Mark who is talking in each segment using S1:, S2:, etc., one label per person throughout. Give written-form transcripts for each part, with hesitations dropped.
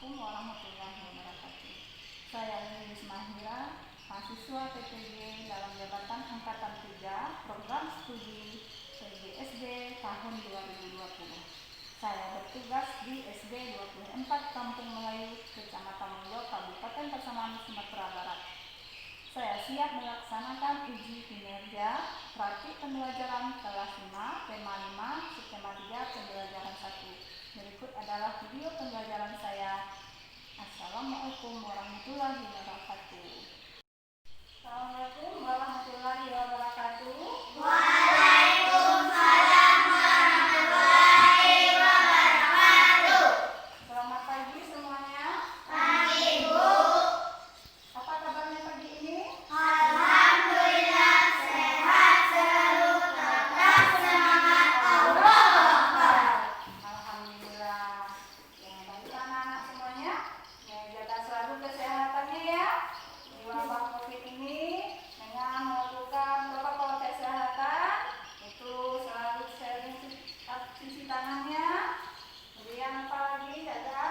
S1: Assalamualaikum warahmatullahi wabarakatuh. Saya Lilis Mahira, mahasiswa TPG dalam jabatan Angkatan 3, Program Studi PGSD tahun 2020. Saya bertugas di SD 24 Kampung Melayu, Kecamatan Mulyo, Kabupaten Pasaman, Sumatera Barat. Saya siap melaksanakan uji kinerja praktik pembelajaran kelas 5, tema 5, subtema 3, pembelajaran 1. Berikut adalah video pembelajaran saya. Assalamualaikum warahmatullahi wabarakatuh. Assalamualaikum warahmatullahi wabarakatuh.
S2: Waalaikumsalam warahmatullahi wabarakatuh.
S1: Selamat pagi semuanya.
S2: Pagi, Bu.
S1: Apa kabarnya pagi ini?
S2: Alhamdulillah sehat selalu, tetap semangat, Allahu Akbar.
S1: Alhamdulillah. Yang baik anak-anak semuanya, jaga selalu kesehatannya ya. Di wabah COVID ini dengan melakukan protokol kesehatan itu selalu sering cuci tangannya. Kemudian apa lagi, jaga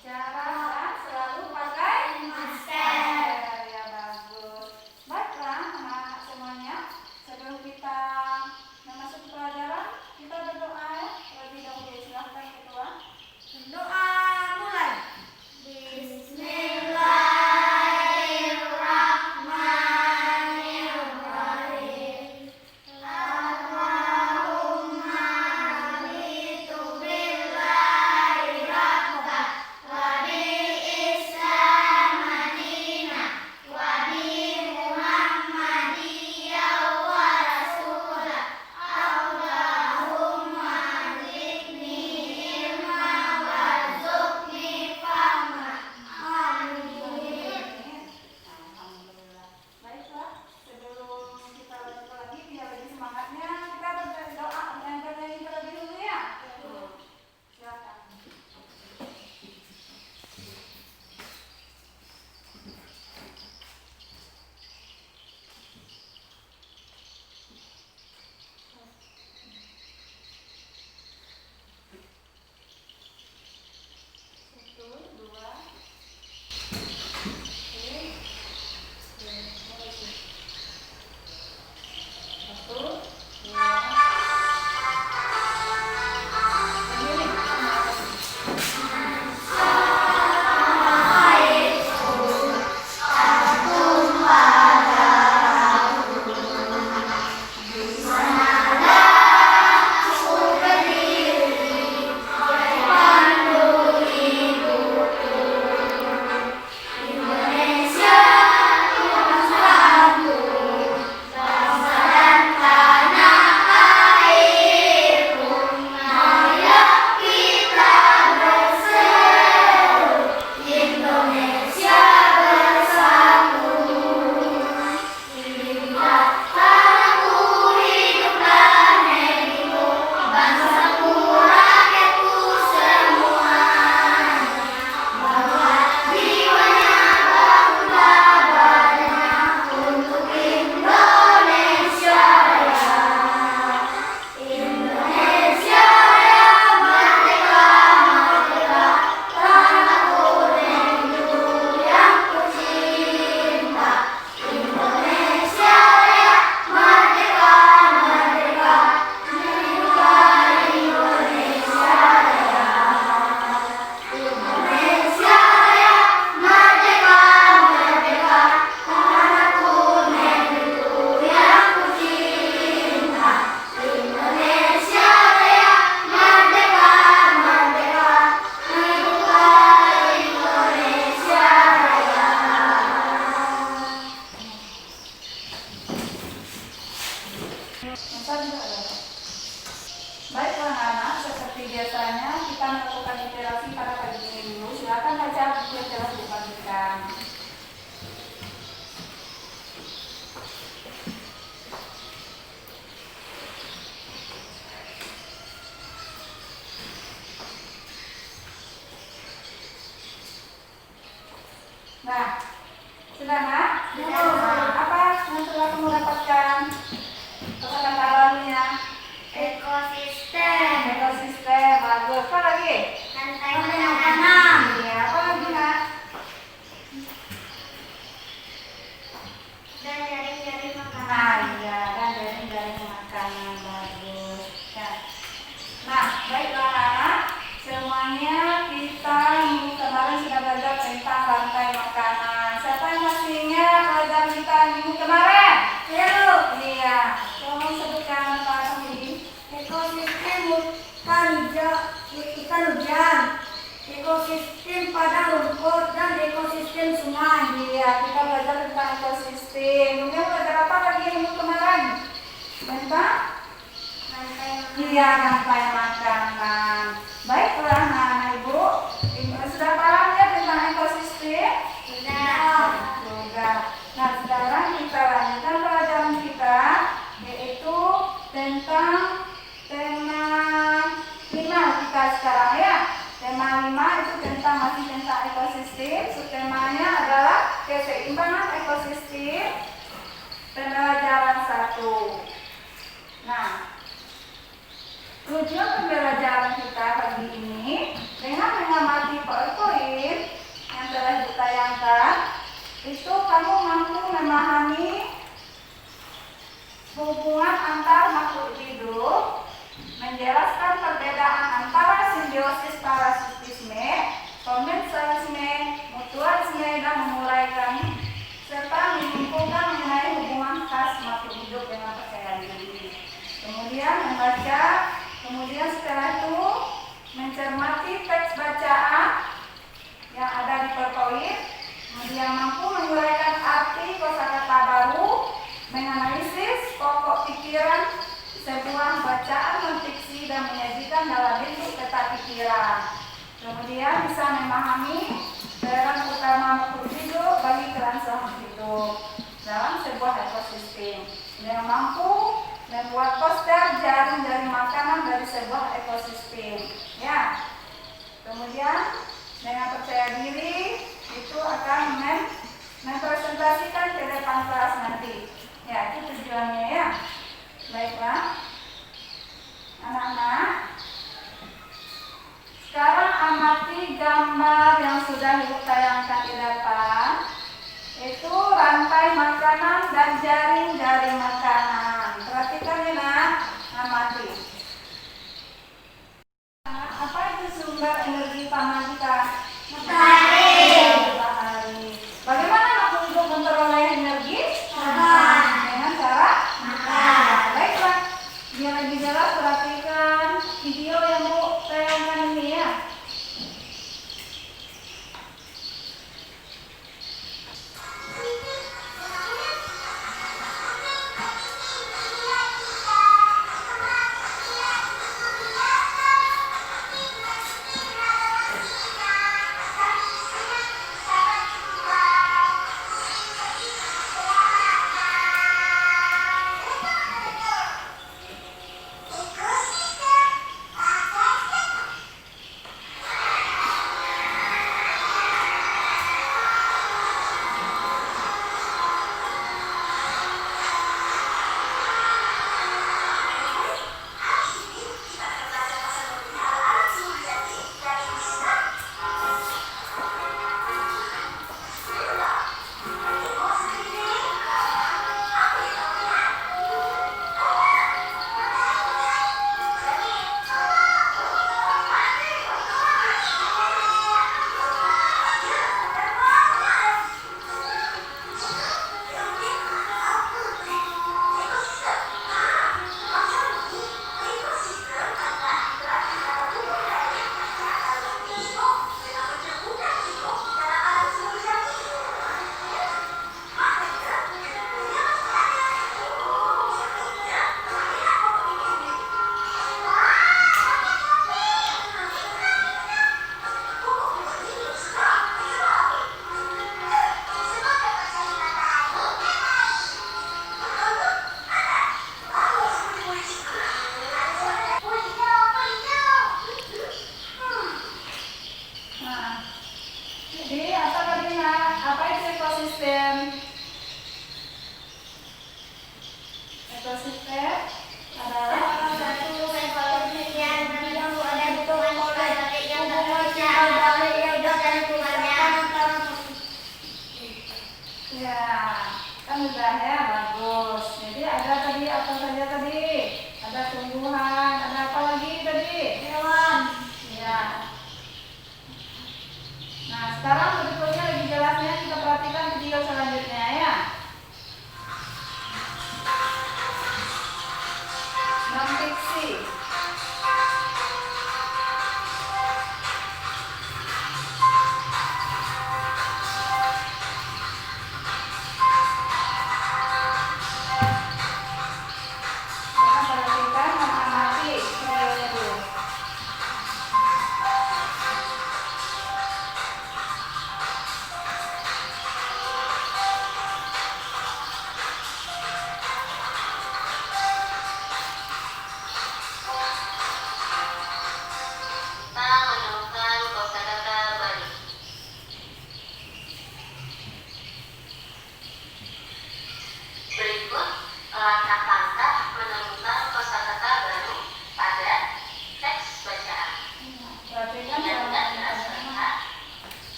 S1: jarak dan selalu pakai masker. Ya bagus. Baiklah anak-anak semuanya, sebelum kita memasuki pelajaran, kita berdoa terlebih dahulu. Silahkan ketua.
S2: Doa mulai. Bismillahirrahmanirrahim. Allahumma raditu billahi rabban wa bil Islam madinah wa bi Muhammadiyyan wa rasulah. Allahumma zidni ilman warzuqni fahma. Amin.
S1: Alhamdulillah. Baiklah, sebelum kita lanjut lagi, biar lebih semangatnya, kita berdoa dan bernyanyi terlebih dulu ya. Silakan. Satu, dua, satu, dua, Baiklah anak-anak, seperti biasanya kita melakukan interaksi pada pagi ini dulu. Silakan baca buku yang telah dibagikan. Nah, sudah nak? Nah, apa yang telah kamu dapatkan? Kata-kata awalnya.
S2: Ekosistem.
S1: Ekosistem, bagus. Apa lagi?
S2: Rantai makanan.
S1: Iya, apa lagi? ekosistem. Kemudian belajar apa lagi minggu kemarin? Tentang iya, rantai makanan. Baiklah, nah Ibu, sudah paham ya tentang ekosistem? Sudah. Nah, sekarang kita lanjutkan pelajaran kita, yaitu tentang tema 5 kita sekarang ya. Tema 5 itu masih tentang ekosistem. Subtemanya adalah keseimbangan ekosistem. Pembelajaran 1. Nah, tujuan pembelajaran kita pagi ini dengan mengamati PowerPoint yang telah ditayangkan, itu kamu mampu memahami hubungan antar makhluk hidup, menjelaskan perbedaan antara simbiosis parasitisme, komensalisme, mutualisme, dan menguraikan serta menyimpulkan mengenai hubungan khas makhluk hidup dengan percaya diri. Kemudian membaca, kemudian setelah itu mencermati teks bacaan yang ada di PowerPoint, kemudian mampu menguraikan arti kosakata baru, menganalisis pokok pikiran sebuah bacaan non-fiksi dan menyajikan dalam bentuk peta pikiran. Kemudian bisa memahami peran utama makhluk hidup bagi kelangsungan hidup dalam sebuah ekosistem. Yang mampu membuat poster jaring-jaring makanan dari sebuah ekosistem. Ya. Kemudian dengan percaya diri itu akan mempresentasikan ke depan kelas nanti. Ya, itu tujuannya ya. Baiklah, anak-anak. Sekarang amati gambar yang sudah Ibu tayangkan di depan. Itu rantai makanan dan jaring-jaring makanan. Perhatikan ya nak, amati. Apa itu sumber energi utama kita? Matahari. Bagaimana makhluk hidup memperoleh energi? Dengan cara makan. Baiklah, biar lebih jelas perhatikan video yang Bu tayangkan ini ya.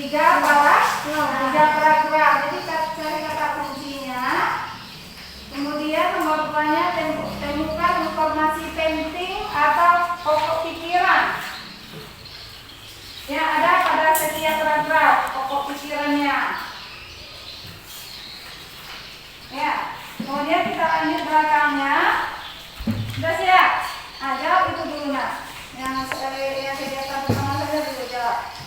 S1: Tiga paragraf. Jadi cari kata kuncinya. Kemudian nomor 2-nya temukan informasi penting atau pokok pikiran yang ada pada setiap paragraf, pokok pikirannya. Ya. Kemudian kita lanjut belakangnya. Sudah siap? Jawab itu dulu nak. Yang kegiatan pertama saja dulu jawab.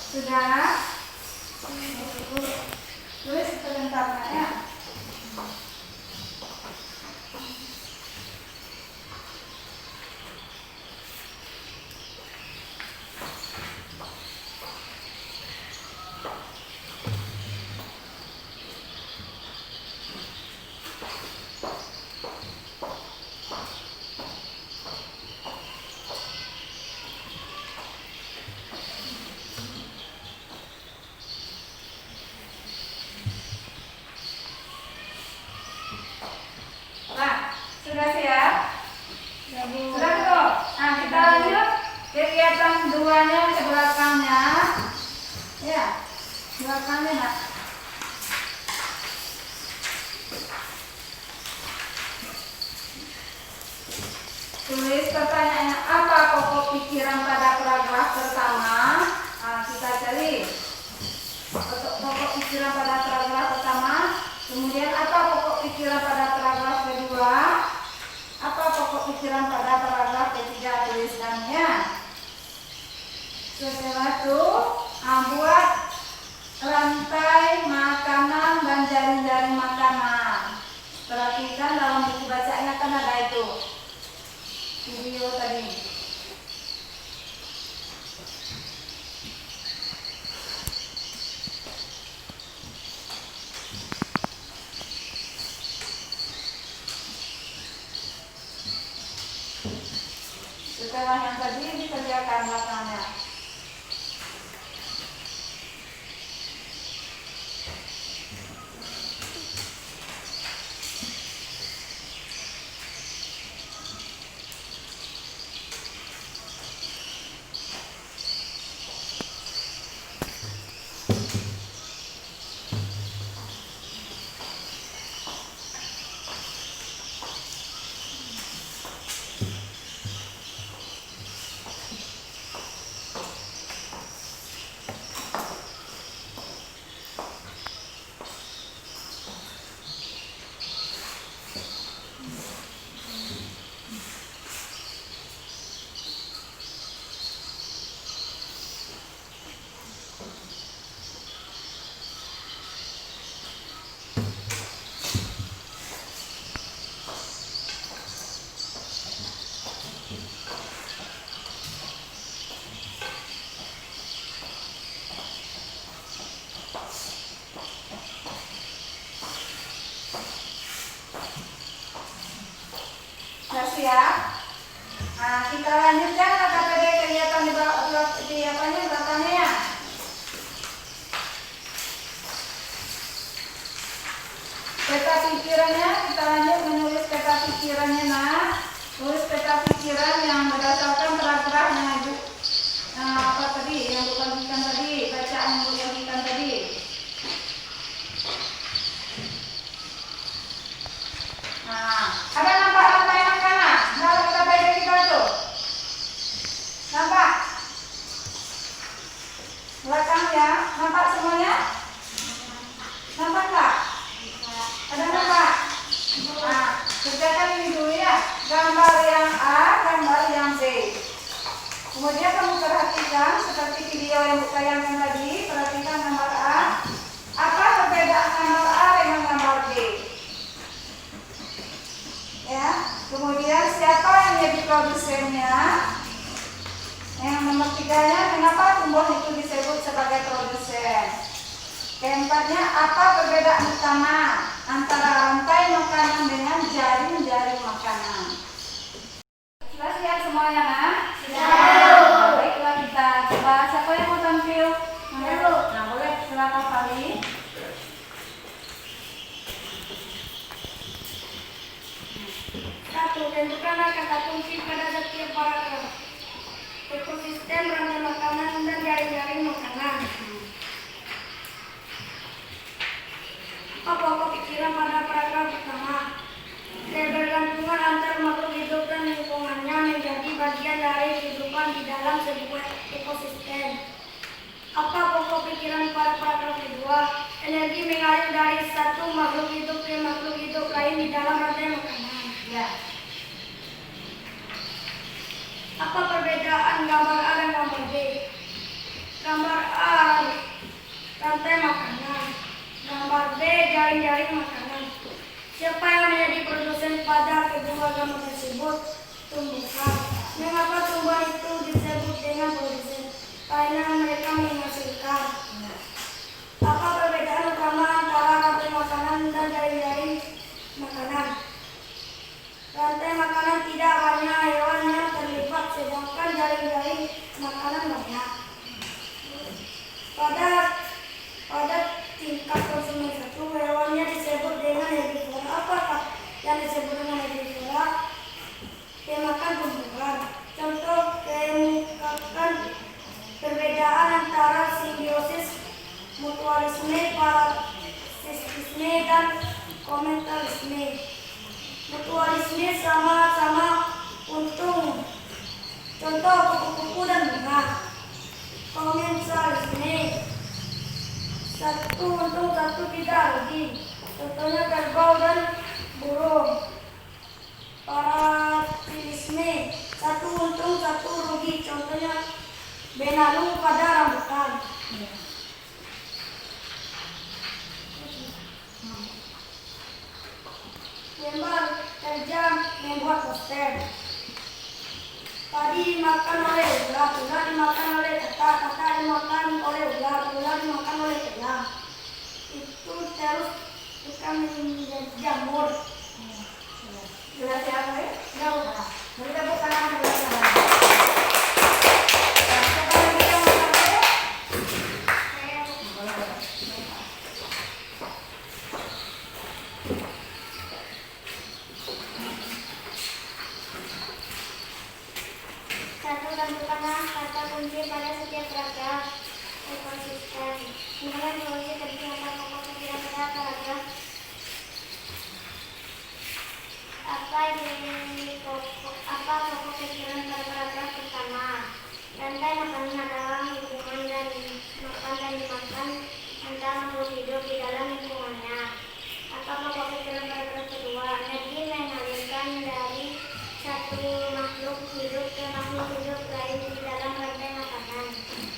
S1: Sudah? Tulis sebentar ya. Sudah siap? Sudah betul? Nah, kita lanjut kegiatan 2-nya ke belakangnya. Ya, belakangnya nak. Tulis pertanyaannya, apa pokok pikiran pada paragraf pertama? Nah, kita cari pokok pikiran pada paragraf pertama. Kemudian apa pokok pikiran pada paragraf kedua? Apa pokok pikiran pada paragraf ketiga? Tuliskannya. Setelah itu buat rantai makanan dan jaring-jaring makanan. Perhatikan dalam buku bacanya kan ada itu video tadi. Setelah yang tadi dikerjakan belakangnya. Siap? Nah, kita lanjutkan KPD kegiatan di belakangnya ya. Peta pikirannya, kita lanjut menulis peta pikirannya. Nah, tulis peta pikiran yang berdasarkan paragraf yang ibu apa tadi, yang bukan bagikan tadi, bacaan yang bukan bagikan tadi. Nah, ada nampak rantai makanan dalam KPD kita tuh? Nampak? Kemudian kamu perhatikan seperti video yang ditayangkan tadi, perhatikan gambar A. Apa perbedaan gambar A dengan gambar B? Ya. Kemudian siapa yang jadi produsennya? Yang nomor 3-nya, kenapa tumbuh itu disebut sebagai produsen? Keempatnya, apa perbedaan utama antara rantai makanan dengan jaring-jaring makanan? Sudah siap semuanya, Nak? Sudah. Baiklah, kita coba. Siapa yang mau tampil? Nah, boleh silakan kali.
S2: Satu, tentukanlah kata kunci pada setiap paragraf. Ekosistem, rantai makanan, dan jaring-jaring makanan. Apa pokok pikiran pada paragraf pertama? Kebergantungan antar makhluk hidup dan lingkungannya menjadi bagian dari kehidupan di dalam sebuah ekosistem. Apa pokok pikiran pada paragraf kedua? Energi mengalir dari satu makhluk hidup ke makhluk hidup lain di dalam rantai makanan.
S1: Ya.
S2: Apa perbedaan gambar A dan gambar B? Gambar A, rantai makanan. Gambar B, jaring-jaring makanan. Siapa yang menjadi produsen pada kedua gambar tersebut? Tumbuhan. Mengapa tumbuhan itu disebut dengan produsen? Karena mereka menghasilkan. Apa perbedaan utama antara rantai makanan dan jaring-jaring makanan? Rantai makanan tidak hanya hewan yang terlibat, sedangkan jaring-jaring makanan banyak. Pada tingkat konsumen satu, hewannya disebut dengan herbivora. Apakah yang disebut dengan herbivora? Pemakan tumbuhan. Contoh kemukakan perbedaan antara simbiosis, mutualisme, parasitisme, dan komentarisme. Mutualisme sama-sama untung. Contoh kupu-kupu dan bunga. Komentarisme, satu untung satu tidak rugi. Contohnya kerbau dan burung. Parasitisme, satu untung satu rugi. Contohnya benalu pada rambutan. Lembar kerja membuat poster. Tadi dimakan oleh ular, ular dimakan oleh kata, kata dimakan oleh ular, ular dimakan oleh elang. Itu terus bukan menjadi jamur.
S1: Sudah siap, ya?
S2: Sudah.
S1: Mari tepuk tangan bersama-sama. Siapa lagi yang mau tampil?
S2: Satu, tentukanlah kata kunci pada setiap paragraf. Ekosistem. Dengan kunci terdiri atas pokok pikiran pada paragraf. Apa pokok pikiran pada paragraf pertama? Rantai makanan adalah hubungan dari makan dan dimakan antara makhluk hidup di dalam lingkungannya. Apa pokok pikiran paragraf kedua? Energi mengalirkan dari satu makhluk hidup ke makhluk hidup lain di dalam rantai makanan.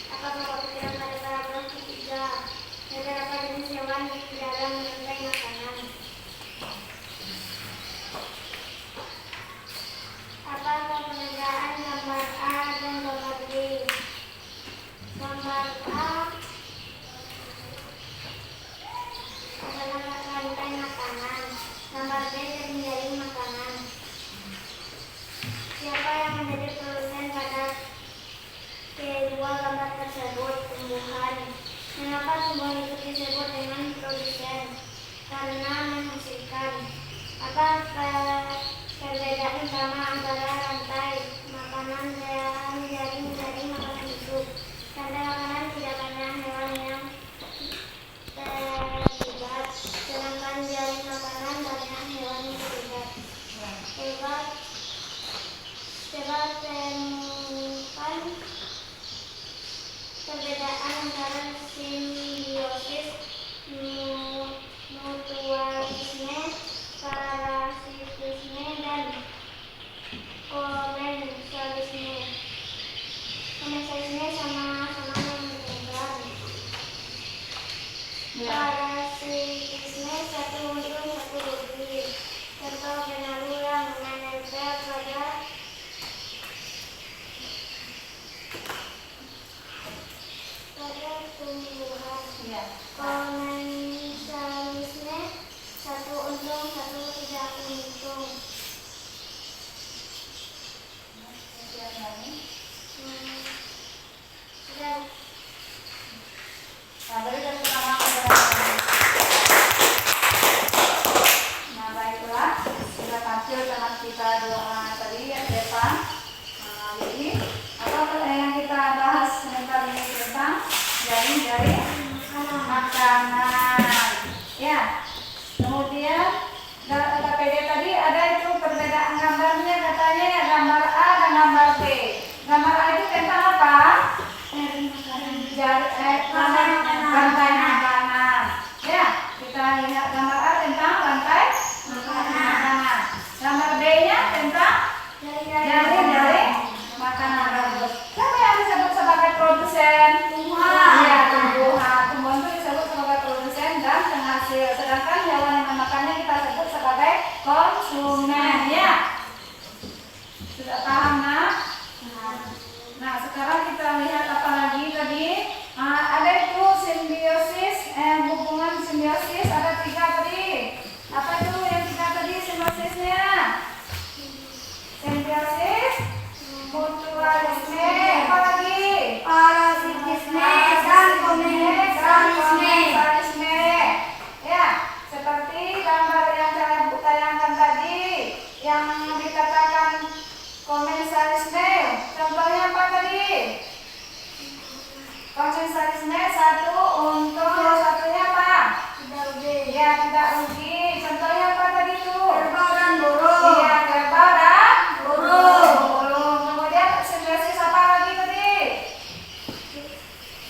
S2: Apa pokok pikiran pada paragraf ketiga? Beberapa jenis hewan di dalam rantai makanan. Apa perbedaan gambar A dan gambar B? Gambar A adalah rantai makanan. Gambar B jaring makanan. Siapa yang menjadi produsen pada kedua gambar tersebut? Tumbuhan. Mengapa tumbuhan itu disebut dengan produsen? Karena menghasilkan. Apa perbedaan utama antara rantai makanan dan jaring-jaring makanan itu? Rantai makanan tidak banyak hewan yang terlibat, sedangkan jaring makanan banyak hewan yang terlibat. Coba temukan perbedaan antara simbiosis, mutualisme, parasitisme, dan komensalisme.
S1: depan. Jadi apa yang kita bahas sebentar ini tentang jaring-jaring makanan. Ya. Kemudian kata PD tadi ada itu perbedaan gambarnya, katanya ya gambar A dan gambar B. Gambar A itu tentang apa? Rantai makanan. Ya, kita lihat gambar A tentang rantai makanan. Gambar B-nya tentang jaring-jaring makanan. Siapa yang disebut sebagai produsen? Tumbuhan. Ya, tumbuhan. Tumbuhan itu disebut sebagai produsen dan penghasil. Sedangkan hewan yang memakannya kita sebut sebagai konsumen. Ya, sudah paham nak? Nah, sekarang kita lihat apa lagi tadi? Ada itu simbiosis, hubungan simbiosis ada 3 tadi. Apa itu yang 3 tadi simbiosisnya? Simbiosis, mutualisme, apa lagi?
S2: Parasitisme dan komensalisme.
S1: Ya, seperti gambar yang saya tayangkan tadi, yang dikatakan komensalisme. Contohnya apa tadi? Komensalisme satu untung, satunya apa? Ya, tidak rugi. Contohnya apa tadi tuh?
S2: Kerbau dan burung.
S1: Iya, kerbau dan burung. Kemudian simbiosis apa lagi tadi?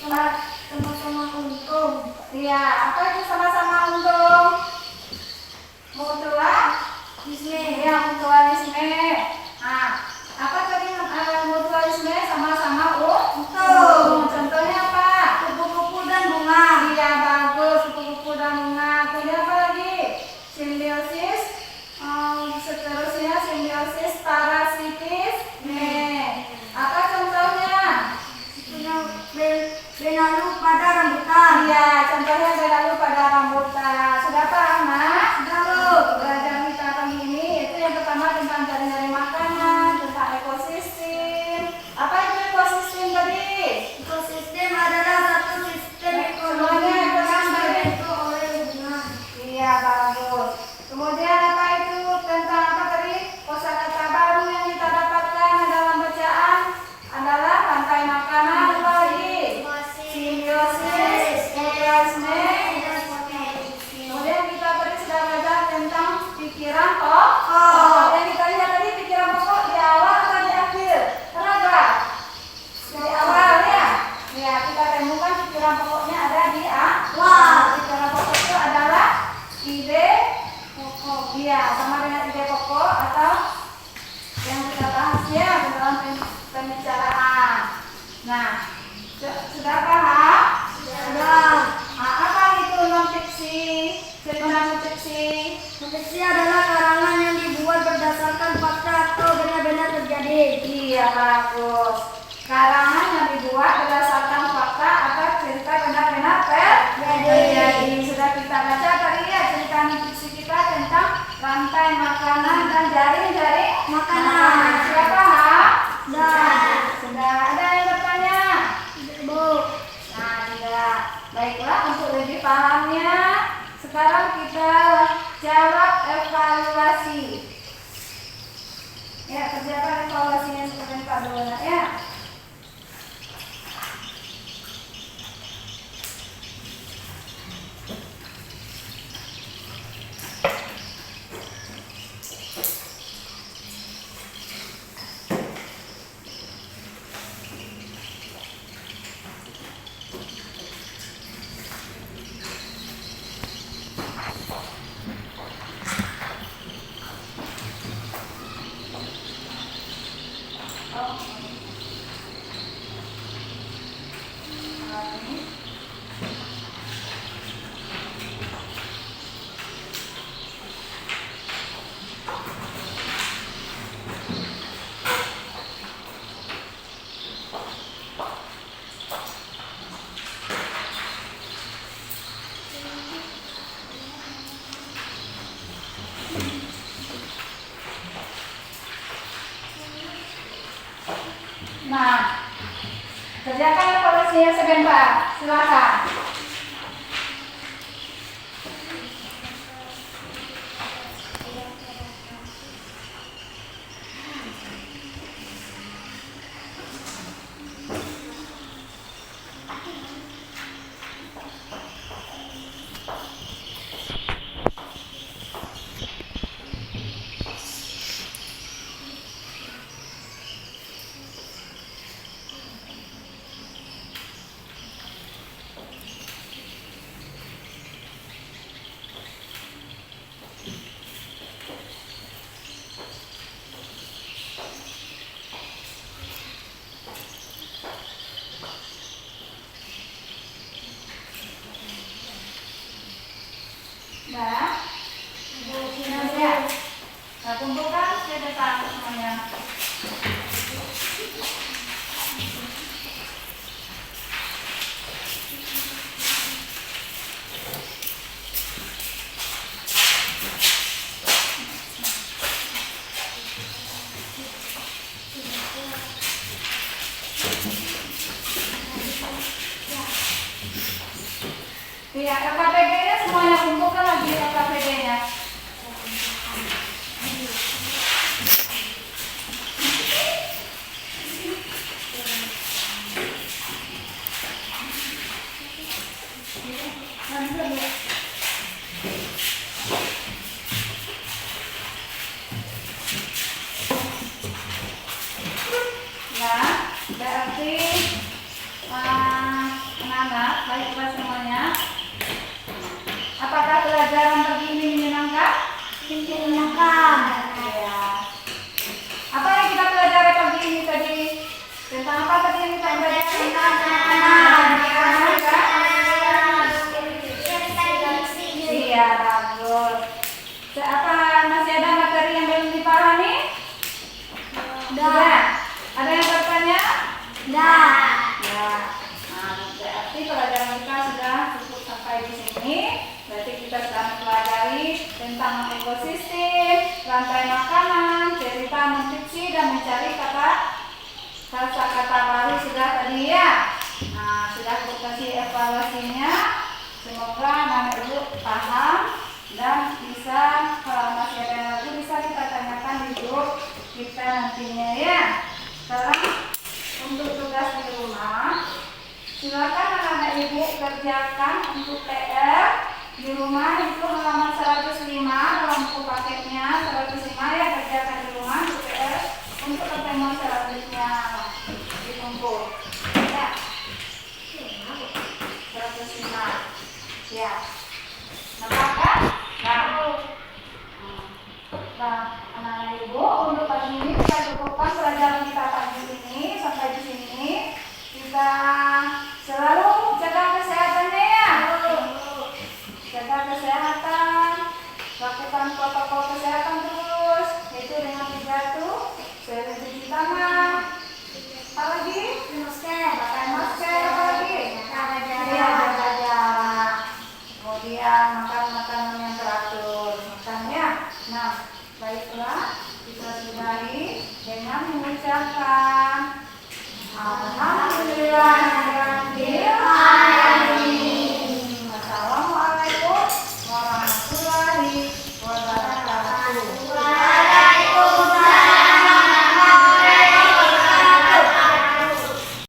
S2: Sama-sama untung.
S1: Iya, apa itu sama-sama untung? Mutualisme. Ya, mutualisme. Nah, apa tadi mutualisme sama-sama untung? Contohnya apa?
S2: Kupu-kupu dan bunga.
S1: Iya, bagus, kupu-kupu dan bunga. Kemudian apa lagi? Simbiosis. Seterusnya simbiosis parasitisme. Apa contohnya?
S2: Benalu pada rambutan.
S1: Iya, contohnya benalu pada rambutan. Sudah paham, Nak? Belajar kita kali ini itu yang pertama tentang jaring-jaring makanan, tentang ekosistem. Apa itu ekosistem tadi?
S2: Ekosistem adalah satu sistem ekonomi
S1: Semuanya
S2: yang
S1: ekosistem.
S2: terbentuk oleh hubungan.
S1: Iya, bagus. Kemudian apa itu tentang apa tadi? Kosakata baru yang kita dapatkan dalam bacaan adalah rantai makanan, apa lagi? Simbiosis, mutualisme. Kemudian kita tadi sudah belajar tentang pikiran pokok. Yang kita lihat tadi pikiran pokok di awal atau di akhir? Tenaga. Di awal ya. Ya, kita temukan pikiran pokoknya ada di awal. Pikiran pokok itu adalah ide pokok. Iya, sama dengan ide pokok atau yang kita bahas ya dalam pembicaraan. Nah, sudah paham?
S2: Sudah.
S1: Apa itu non fiksi? Cerita non fiksi.
S2: Fiksi adalah karangan yang dibuat berdasarkan fakta atau benar-benar terjadi.
S1: Iya, bagus. Karangan yang dibuat berdasarkan fakta atau cerita benar-benar terjadi. Sudah kita baca tadi ya cerita non fiksi kita tentang rantai makanan dan jaring-jaring makanan. Sudah paham? Sudah. Ada yang bertanya?
S2: Bu.
S1: Nah, tidak. Baiklah, untuk lebih pahamnya, sekarang kita jawab evaluasi. Ya, kerjakan evaluasinya seperti Pak Dona ya. Nah, kerjakan evaluasinya sebentar. Silakan. Iya, LKPD-nya semuanya kumpulkan lagi LKPD-nya. Nah, berarti anak-anak, baiklah semuanya. Apakah pelajaran pagi ini menyenangkan?
S2: Menyenangkan.
S1: Ya. Apa yang kita pelajari pagi ini tadi? Tentang apa tadi yang kita pelajari? Iya, bagus. Apa masih ada materi yang belum dipahami? Sudah. Ada yang bertanya?
S2: Dah.
S1: Ya. Nah, berarti pelajaran kita sudah cukup sampai di sini. Berarti kita sudah mempelajari tentang ekosistem, rantai makanan, cerita mencuci dan mencari kata-kata baru sudah tadi ya. Nah, sudah aku kasih evaluasinya. Semoga anak ibu paham dan bisa, kalau masih ada yang lagi bisa kita tanyakan di grup kita nantinya ya. Sekarang untuk tugas di rumah, silakan anak-anak ibu kerjakan untuk PR di rumah itu halaman 105 dalam buku paketnya 105 ya, kerjakan di rumah untuk PR untuk pertemuan selanjutnya dikumpul ya 105 ya. Nampak kan? Nah, anak-anak ibu untuk pagi ini kita cukupkan pelajaran kita pagi ini sampai di sini. Kita selalu jaga kesehatannya ya. Jaga kesehatan, lakukan protokol kesehatan terus, yaitu dengan 3 sering cuci tangan, apa lagi? Pakai masker, apa lagi? Iya, jaga jarak. Kemudian makan makanan yang teratur, makannya. Nah, baiklah kita sudahi dengan mengucapkan